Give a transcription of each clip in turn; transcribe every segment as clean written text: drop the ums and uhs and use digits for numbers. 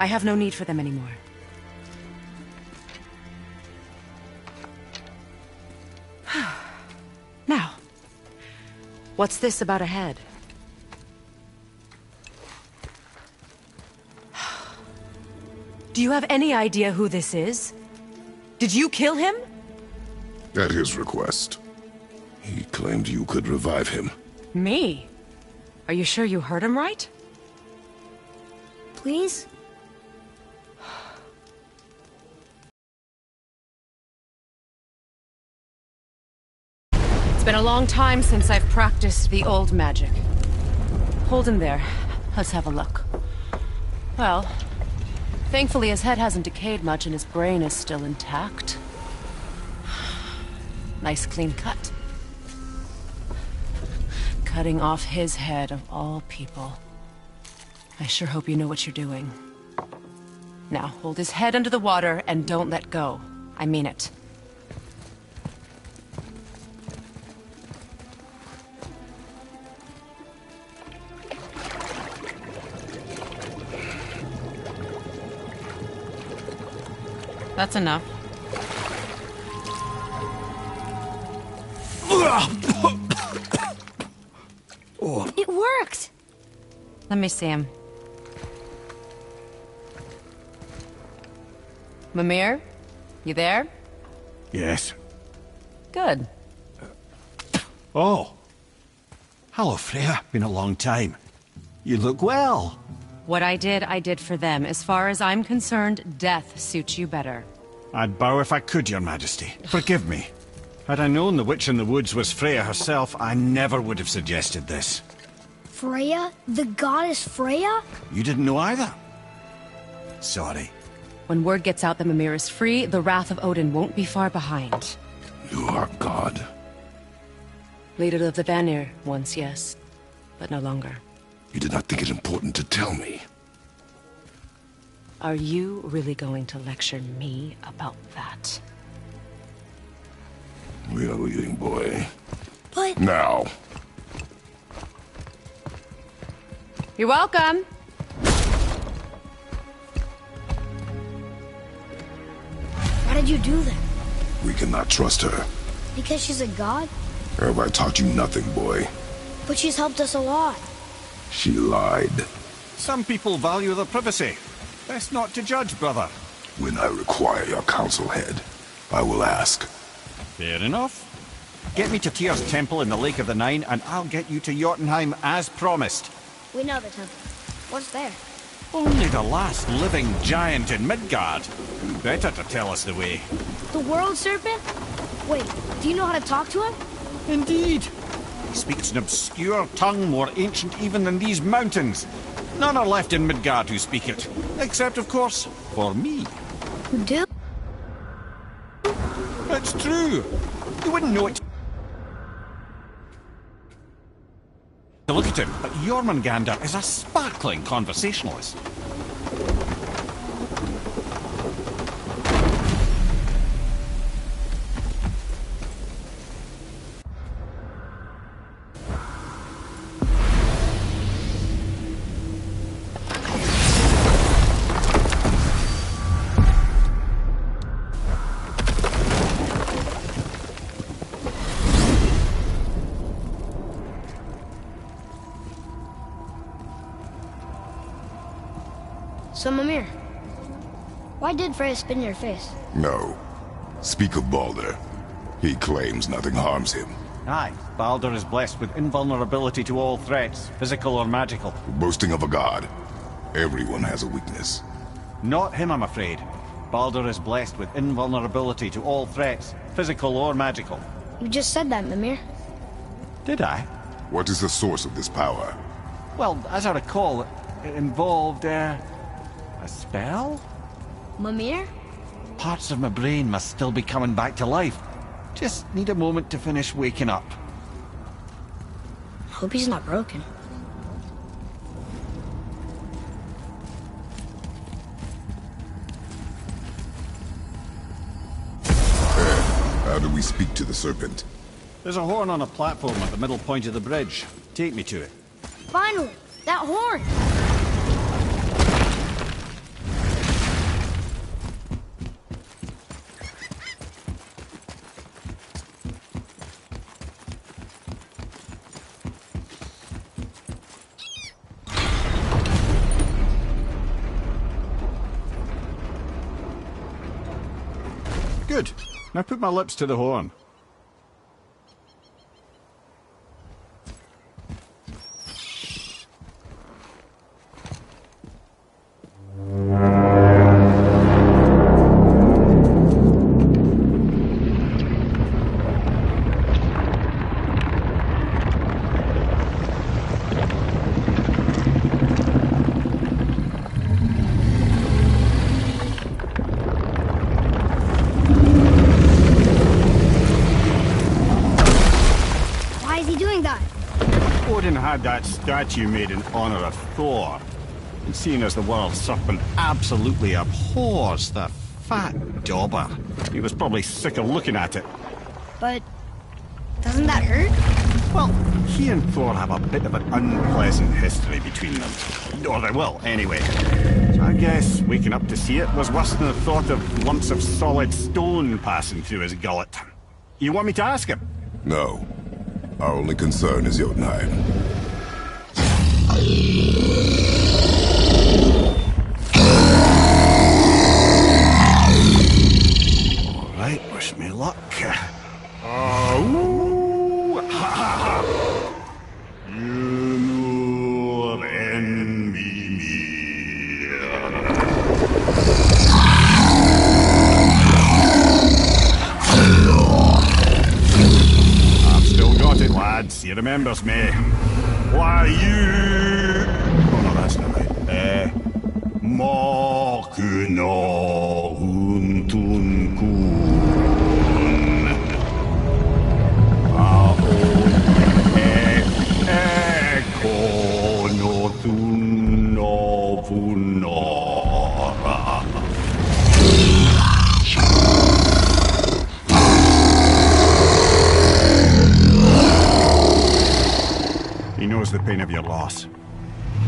I have no need for them anymore. Now, what's this about a head? Do you have any idea who this is? Did you kill him? At his request. He claimed you could revive him. Me? Are you sure you heard him right? Please? It's been a long time since I've practiced the old magic. Hold him there. Let's have a look. Well, thankfully his head hasn't decayed much and his brain is still intact. Nice clean cut. Cutting off his head of all people. I sure hope you know what you're doing. Now, hold his head under the water and don't let go. I mean it. That's enough. It worked! Let me see him. Mimir? You there? Yes. Good. Oh. Hello, Freya. Been a long time. You look well. What I did for them. As far as I'm concerned, death suits you better. I'd bow if I could, Your Majesty. Forgive me. Had I known the Witch in the Woods was Freya herself, I never would have suggested this. Freya? The goddess Freya? You didn't know either? Sorry. When word gets out that Mimir is free, the wrath of Odin won't be far behind. You are God. Leader of the Vanir, once yes, but no longer. You did not think it important to tell me. Are you really going to lecture me about that? We are leaving, boy. But... Now. You're welcome. Why did you do that? We cannot trust her. Because she's a god? Have I taught you nothing, boy? But she's helped us a lot. She lied. Some people value their privacy. Best not to judge, brother. When I require your council head, I will ask. Fair enough. Get me to Tyr's temple in the Lake of the Nine, and I'll get you to Jotunheim as promised. We know the temple. What's there? Only the last living giant in Midgard. Who better to tell us the way? The World Serpent? Wait, do you know how to talk to him? Indeed. He speaks an obscure tongue more ancient even than these mountains. None are left in Midgard who speak it. Except, of course, for me. You do? It's true. You wouldn't know it to look at him, but Jormungandr is a sparkling conversationalist. So, Mimir, why did Freya spit in your face? No. Speak of Baldur. He claims nothing harms him. Aye, Baldur is blessed with invulnerability to all threats, physical or magical. Boasting of a god. Everyone has a weakness. Not him, I'm afraid. Baldur is blessed with invulnerability to all threats, physical or magical. You just said that, Mimir. Did I? What is the source of this power? Well, as I recall, it involved, a spell? Mimir? Parts of my brain must still be coming back to life. Just need a moment to finish waking up. Hope he's not broken. How do we speak to the serpent? There's a horn on a platform at the middle point of the bridge. Take me to it. Finally! That horn! Good. Now put my lips to the horn. Odin had that statue made in honor of Thor. And seeing as the world serpent absolutely abhors the fat dauber, he was probably sick of looking at it. But doesn't that hurt? Well, he and Thor have a bit of an unpleasant history between them. Or they will, anyway. So I guess waking up to see it was worse than the thought of lumps of solid stone passing through his gullet. You want me to ask him? No. Our only concern is Jotunheim. All right, wish me luck. He remembers me. Why you? Oh no, that's not right. Makuna Huntun Kun. Ekonotun Novunora. He knows the pain of your loss.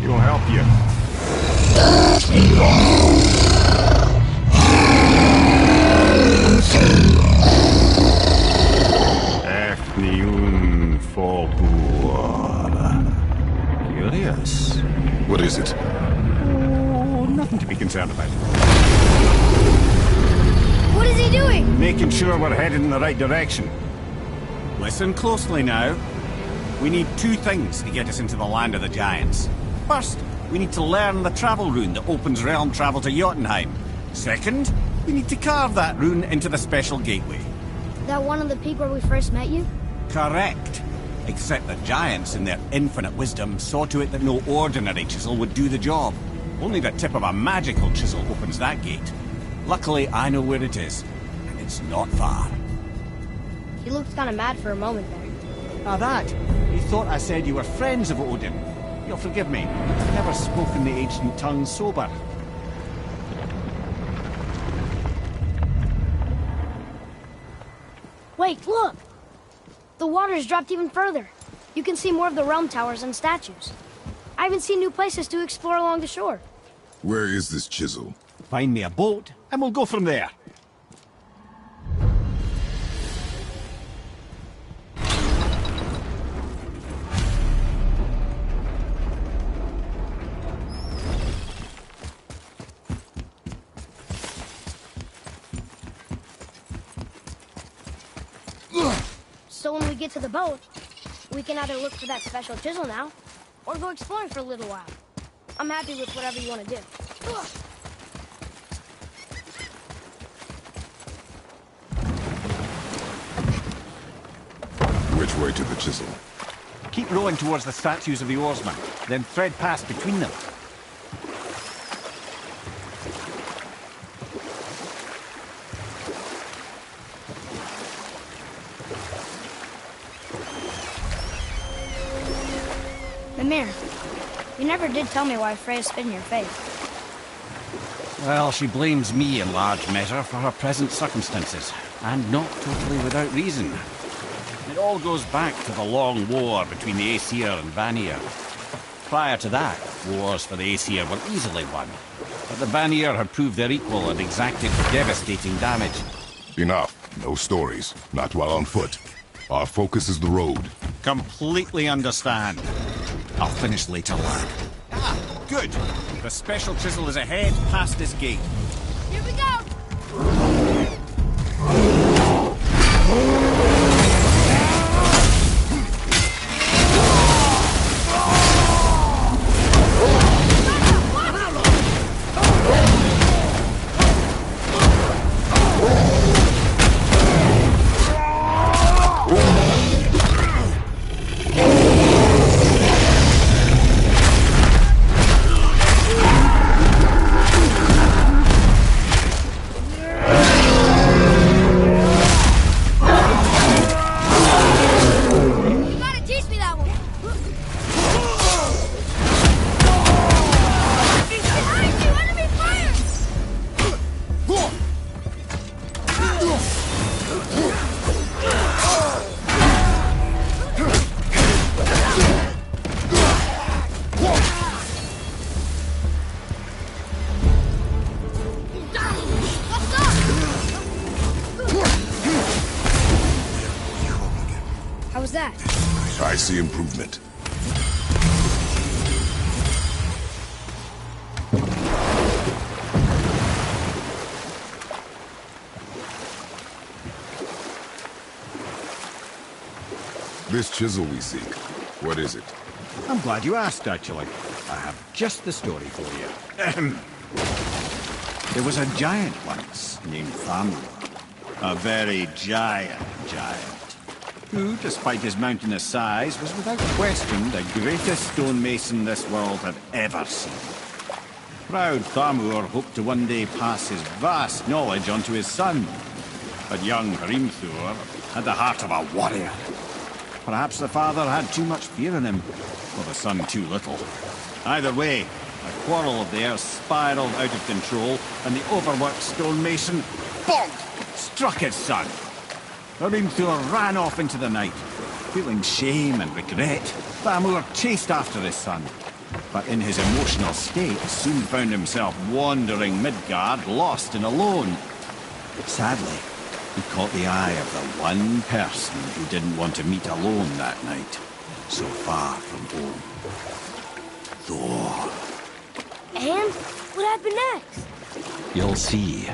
He will help you. Efniun Fobur. Curious. What is it? Oh, nothing to be concerned about. What is he doing? Making sure we're headed in the right direction. Listen closely now. We need two things to get us into the land of the giants. First, we need to learn the travel rune that opens realm travel to Jotunheim. Second, we need to carve that rune into the special gateway. That one on the peak where we first met you? Correct. Except the giants, in their infinite wisdom, saw to it that no ordinary chisel would do the job. Only the tip of a magical chisel opens that gate. Luckily, I know where it is, and it's not far. He looked kind of mad for a moment there. Ah, that. He thought I said you were friends of Odin. You'll forgive me. I've never spoken the ancient tongue sober. Wait, look! The water's dropped even further. You can see more of the realm towers and statues. I even see new places to explore along the shore. Where is this chisel? Find me a boat, and we'll go from there. So when we get to the boat, we can either look for that special chisel now, or go exploring for a little while. I'm happy with whatever you want to do. Which way to the chisel? Keep rowing towards the statues of the oarsmen, then thread past between them. Mimir, you never did tell me why Freya spit in your face. Well, she blames me in large measure for her present circumstances, and not totally without reason. It all goes back to the long war between the Aesir and Vanir. Prior to that, wars for the Aesir were easily won, but the Vanir had proved their equal and exacted devastating damage. Enough. No stories. Not while on foot. Our focus is the road. Completely understand. I'll finish later, lad. Ah, good. The special chisel is ahead, past this gate. Here we go! How was that? I see improvement. This chisel we seek, what is it? I'm glad you asked, actually. I have just the story for you. Ahem. There was a giant once named Thamur. A very giant, who, despite his mountainous size, was without question the greatest stonemason this world had ever seen. Proud Thamur hoped to one day pass his vast knowledge on to his son. But young Hrimthur had the heart of a warrior. Perhaps the father had too much fear in him, or the son too little. Either way, a quarrel of theirs spiraled out of control, and the overworked stonemason, bonk, struck his son. Hrimthur ran off into the night. Feeling shame and regret, Thamur chased after his son. But in his emotional state, soon found himself wandering Midgard, lost and alone. Sadly, he caught the eye of the one person who didn't want to meet alone that night, so far from home. Thor. And what happened next? You'll see.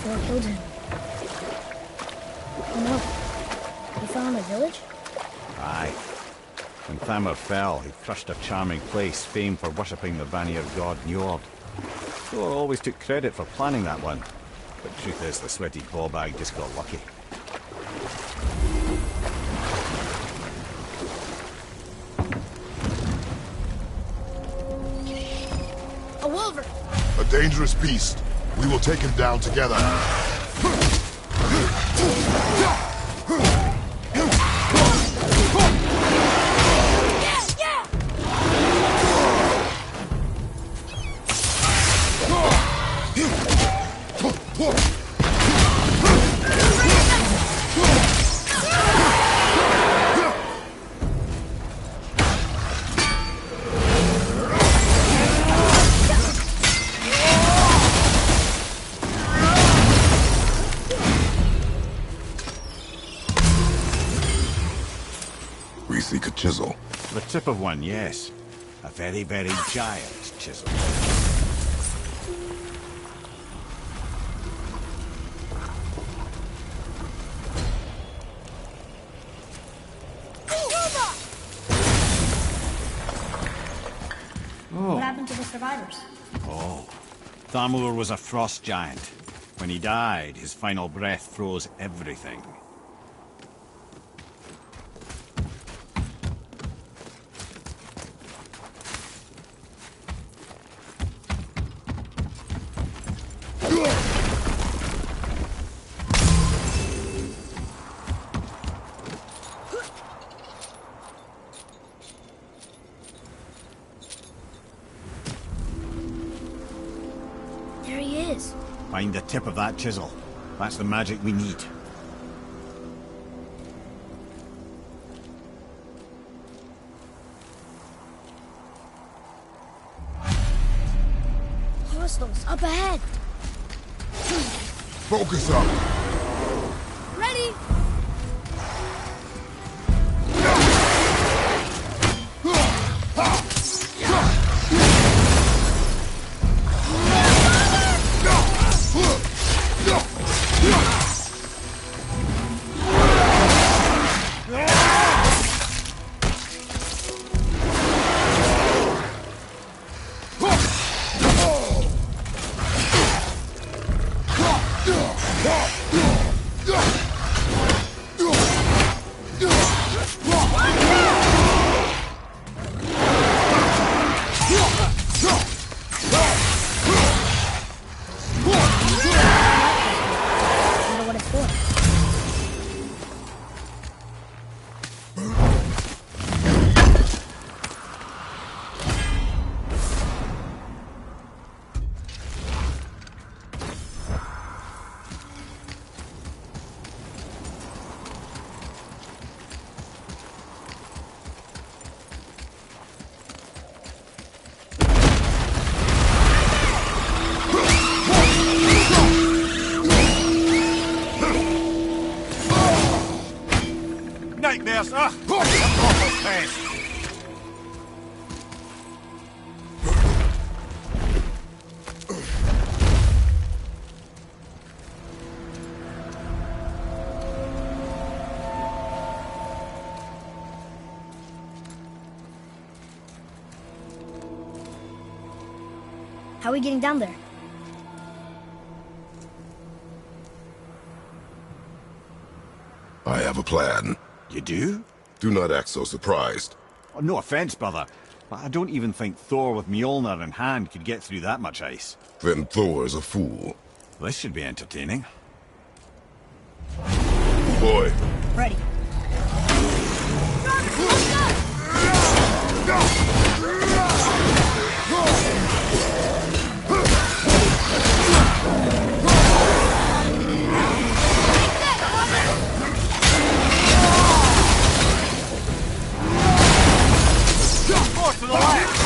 Thor killed him. Oh no. He fell in the village? Aye. When Thamur fell, he crushed a charming place famed for worshipping the Vanir god Njord. Thor always took credit for planning that one. But truth is, the sweaty ballbag just got lucky. A wolver! A dangerous beast. We will take him down together. We seek a chisel. The tip of one, yes. A very, very giant chisel. What happened to the survivors? Oh, Thamur was a frost giant. When he died, his final breath froze everything. There he is. Find the tip of that chisel. That's the magic we need. Hostiles up ahead. Focus up. Ready? Awful pest! How are we getting down there? I have a plan. You do? Do not act so surprised. Oh, no offense, brother, but I don't even think Thor with Mjolnir in hand could get through that much ice. Then Thor is a fool. This should be entertaining. Boy, Ready. Force to the left!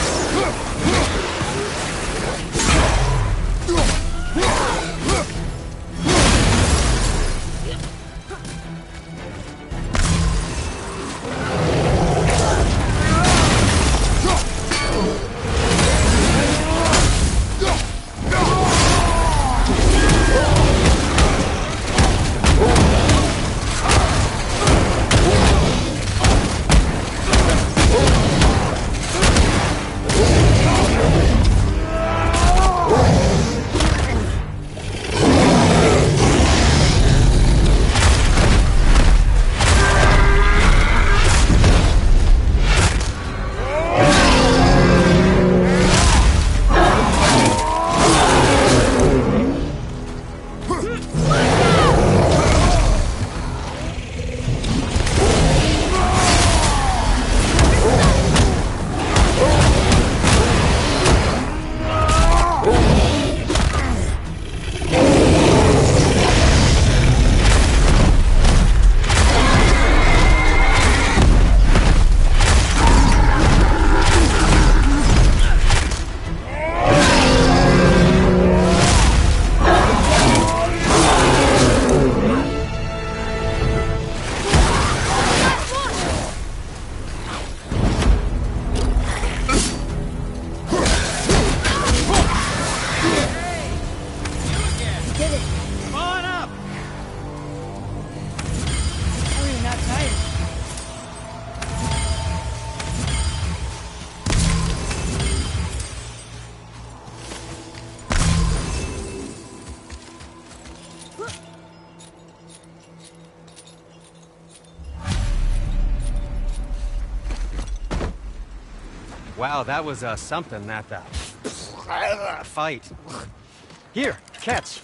Wow, that was something, that fight. Here, catch.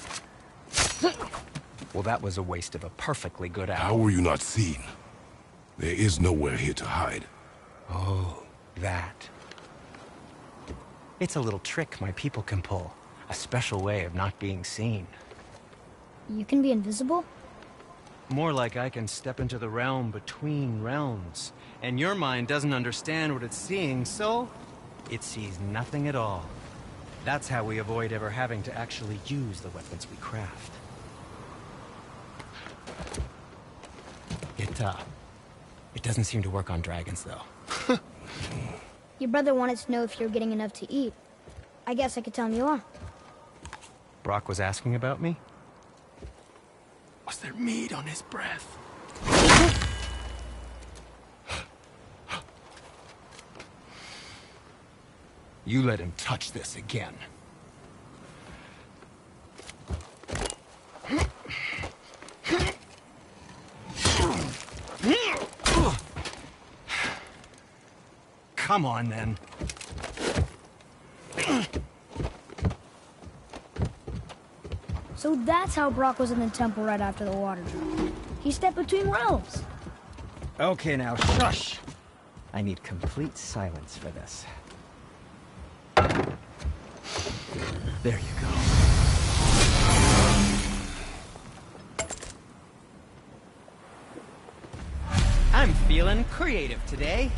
Well, that was a waste of a perfectly good how hour. were you not seen? There is nowhere here to hide. Oh, that. It's a little trick my people can pull. A special way of not being seen. You can be invisible? More like I can step into the realm between realms. And your mind doesn't understand what it's seeing, so it sees nothing at all. That's how we avoid ever having to actually use the weapons we craft. It doesn't seem to work on dragons, though. Your brother wanted to know if you're getting enough to eat. I guess I could tell him you are. Brock was asking about me? Was there meat on his breath? You let him touch this again. Come on, then. So that's how Brock was in the temple right after the water drop. He stepped between realms. Okay, now, shush! I need complete silence for this. There you go. I'm feeling creative today.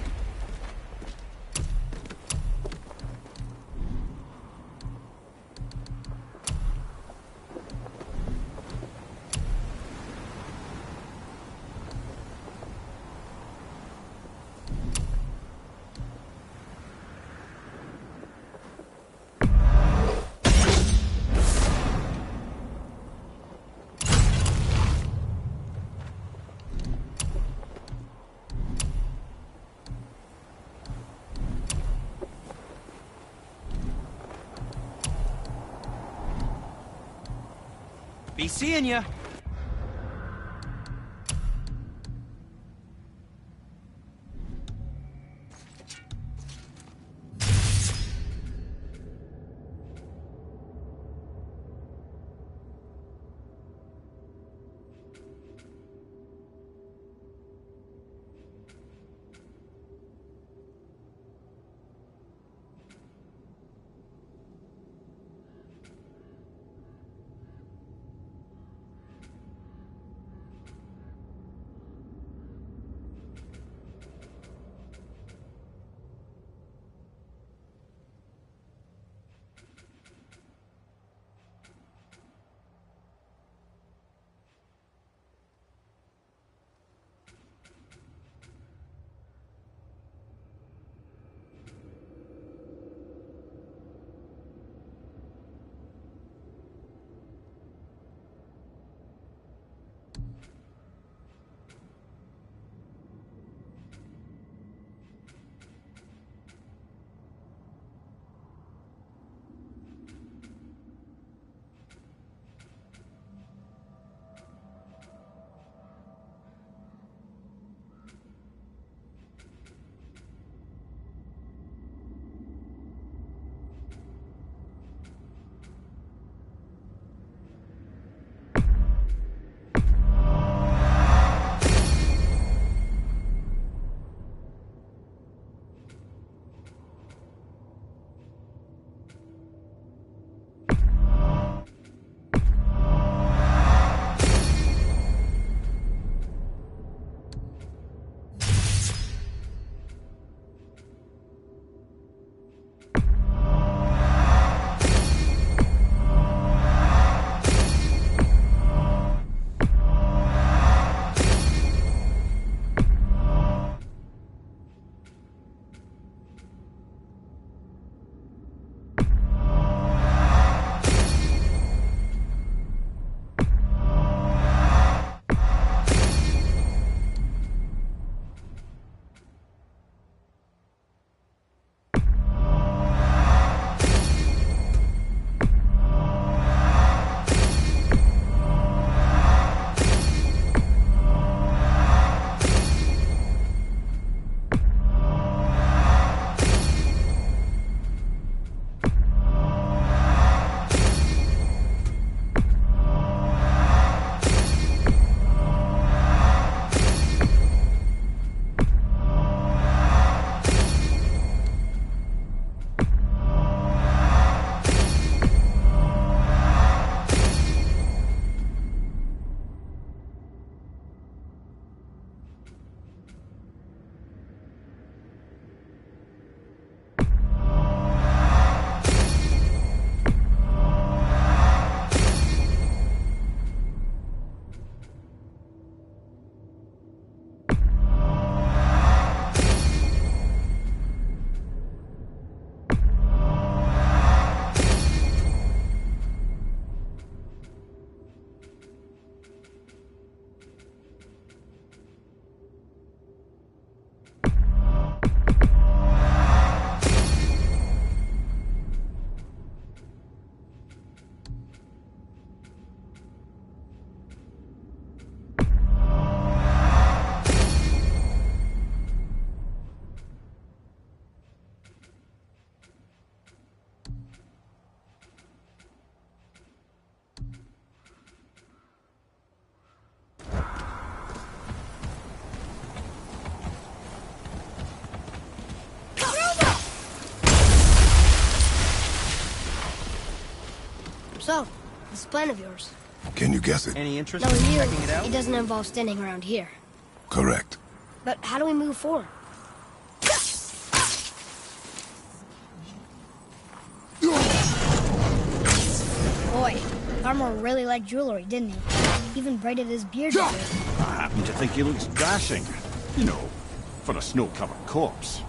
Be seeing ya. So, this plan of yours. Can you guess it? Any interest Knowing in you, checking it out? it doesn't involve standing around here. Correct. But how do we move forward? Boy, Farmer really liked jewelry, didn't he? Even braided his beard a bit. I happen to think he looks dashing. You know, for a snow-covered corpse.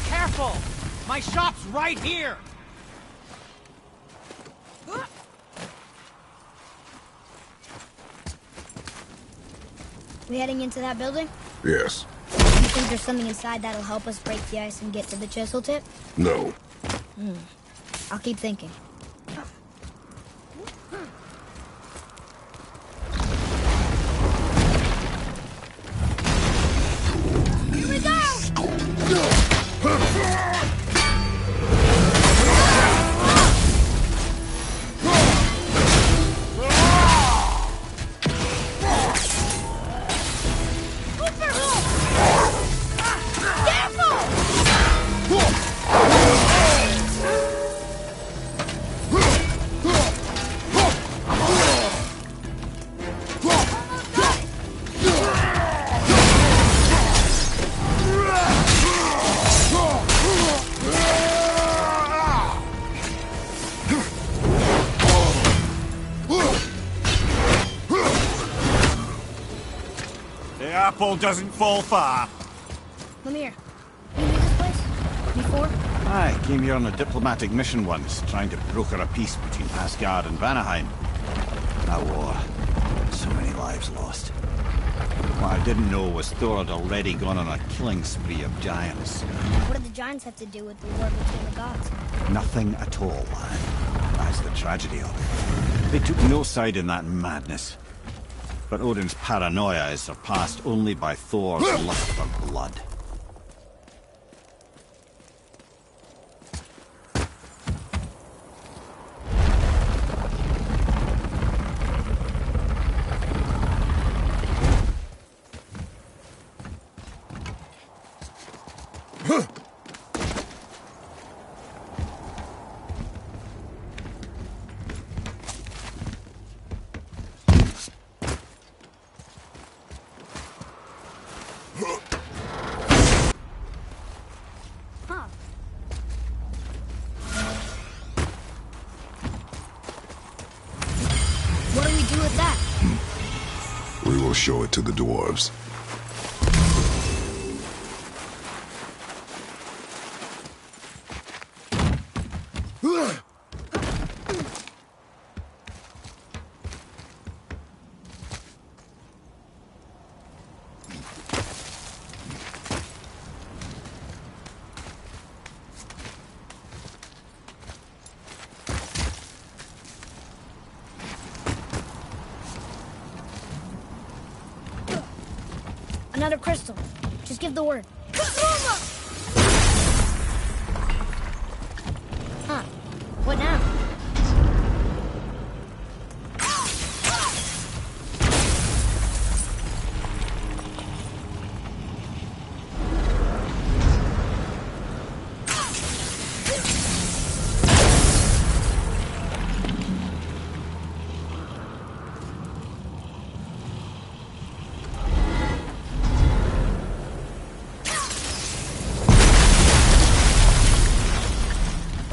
Careful! My shop's right here! We heading into that building? Yes. You think there's something inside that'll help us break the ice and get to the chisel tip? No. I'll keep thinking. Here we go! The apple doesn't fall far. Come here. You knew this place? Before? I came here on a diplomatic mission once, trying to broker a peace between Asgard and Vanaheim. That war. So many lives lost. What I didn't know was Thor had already gone on a killing spree of giants. What did the giants have to do with the war between the gods? Nothing at all, lad. That's the tragedy of it. They took no side in that madness. But Odin's paranoia is surpassed only by Thor's lust for blood. Huh. What do we do with that? We will show it to the dwarves. Another crystal. Just give the word. Huh. What now?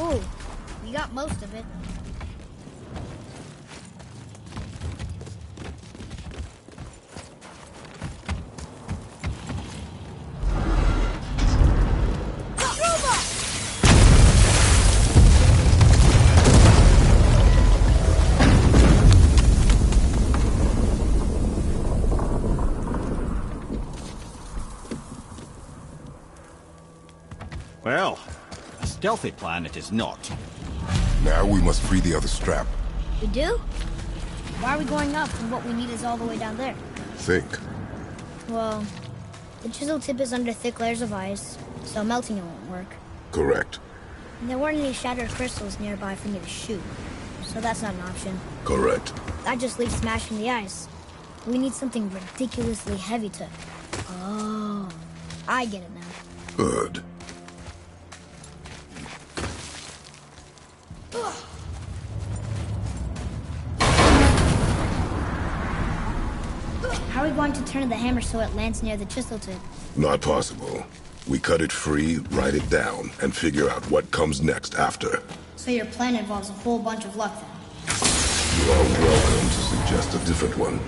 Ooh, we got most of it. Well, a stealthy plan it is not. Now we must free the other strap. We do? Why are we going up when what we need is all the way down there? Think. Well, the chisel tip is under thick layers of ice, so melting it won't work. Correct. And there weren't any shattered crystals nearby for me to shoot, so that's not an option. Correct. That just leaves smashing the ice. We need something ridiculously heavy to... Oh, I get it now. Good. How are we going to turn the hammer so it lands near the chisel tip? Not possible. We cut it free, write it down, and figure out what comes next after. So your plan involves a whole bunch of luck then? You are welcome to suggest a different one.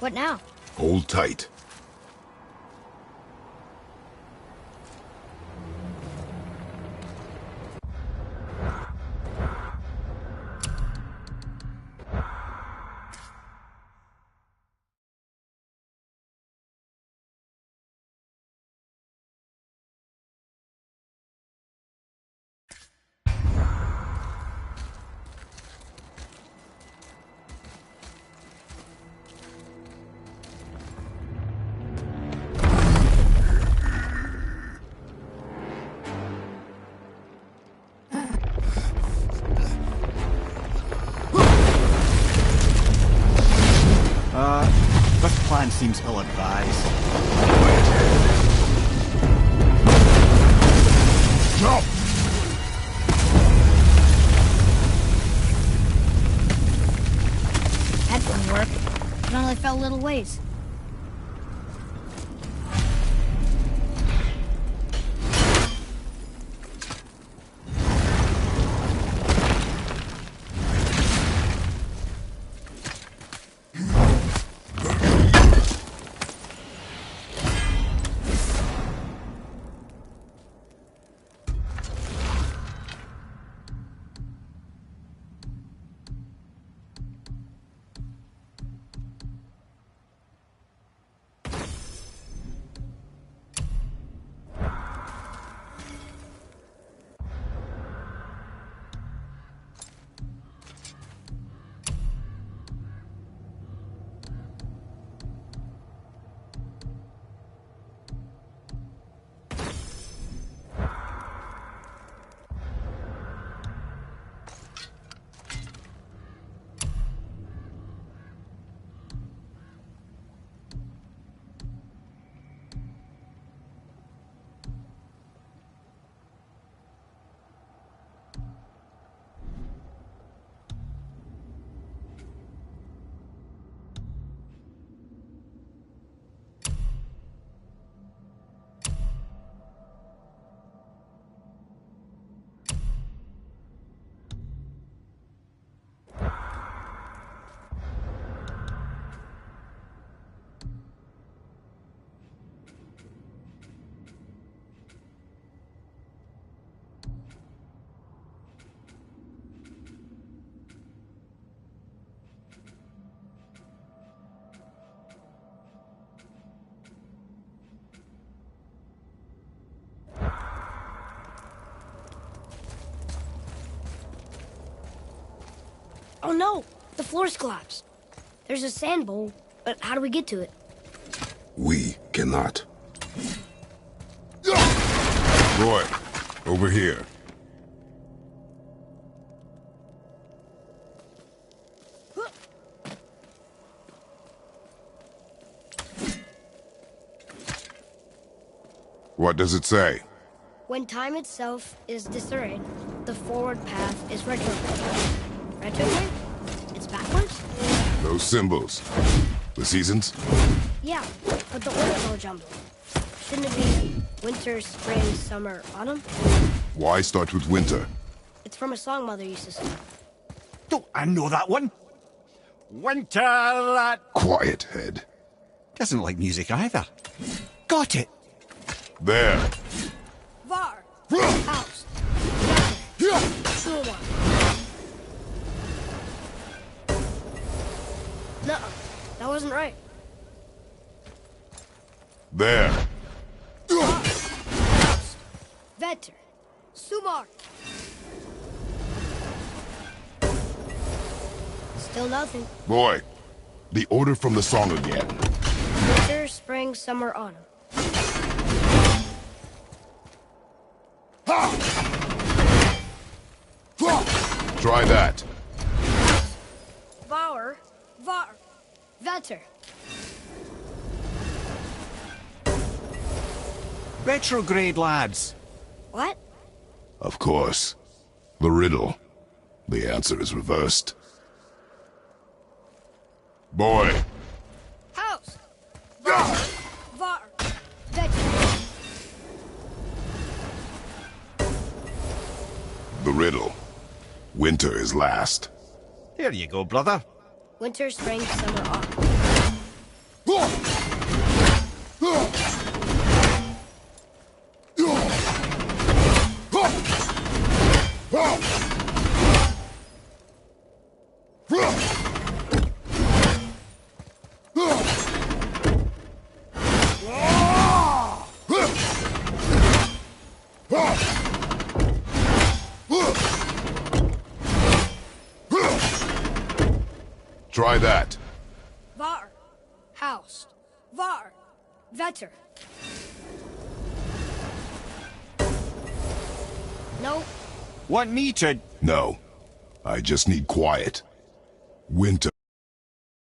What now? Hold tight. This plan seems ill-advised. Jump! That didn't work. It only fell little ways. Oh no! The floor's collapsed. There's a sand bowl, but how do we get to it? We cannot. Roy, over here. What does it say? When time itself is disarrayed, the forward path is retrograde. Retrograde? It's backwards? Those symbols. The seasons? Yeah, but the order's all jumbled. Shouldn't it be winter, spring, summer, autumn? Why start with winter? It's from a song Mother used to sing. Don't I know that one? Winter that... Quiet, Head. Doesn't like music either. Got it! There. Var! House! Silver! Nuh-uh. That wasn't right. There. Vetter. Sumar. Still nothing. Boy, the order from the song again. Winter, spring, summer, autumn. Try that. Var. Vetter. Retrograde, lads. What? Of course. The riddle. The answer is reversed. Boy. House. Var. Vetter. The riddle. Winter is last. There you go, brother. Winter, spring, summer, autumn. Try that. Var. Housed. Var. Vetter. No. Want me to... No. I just need quiet. Winter.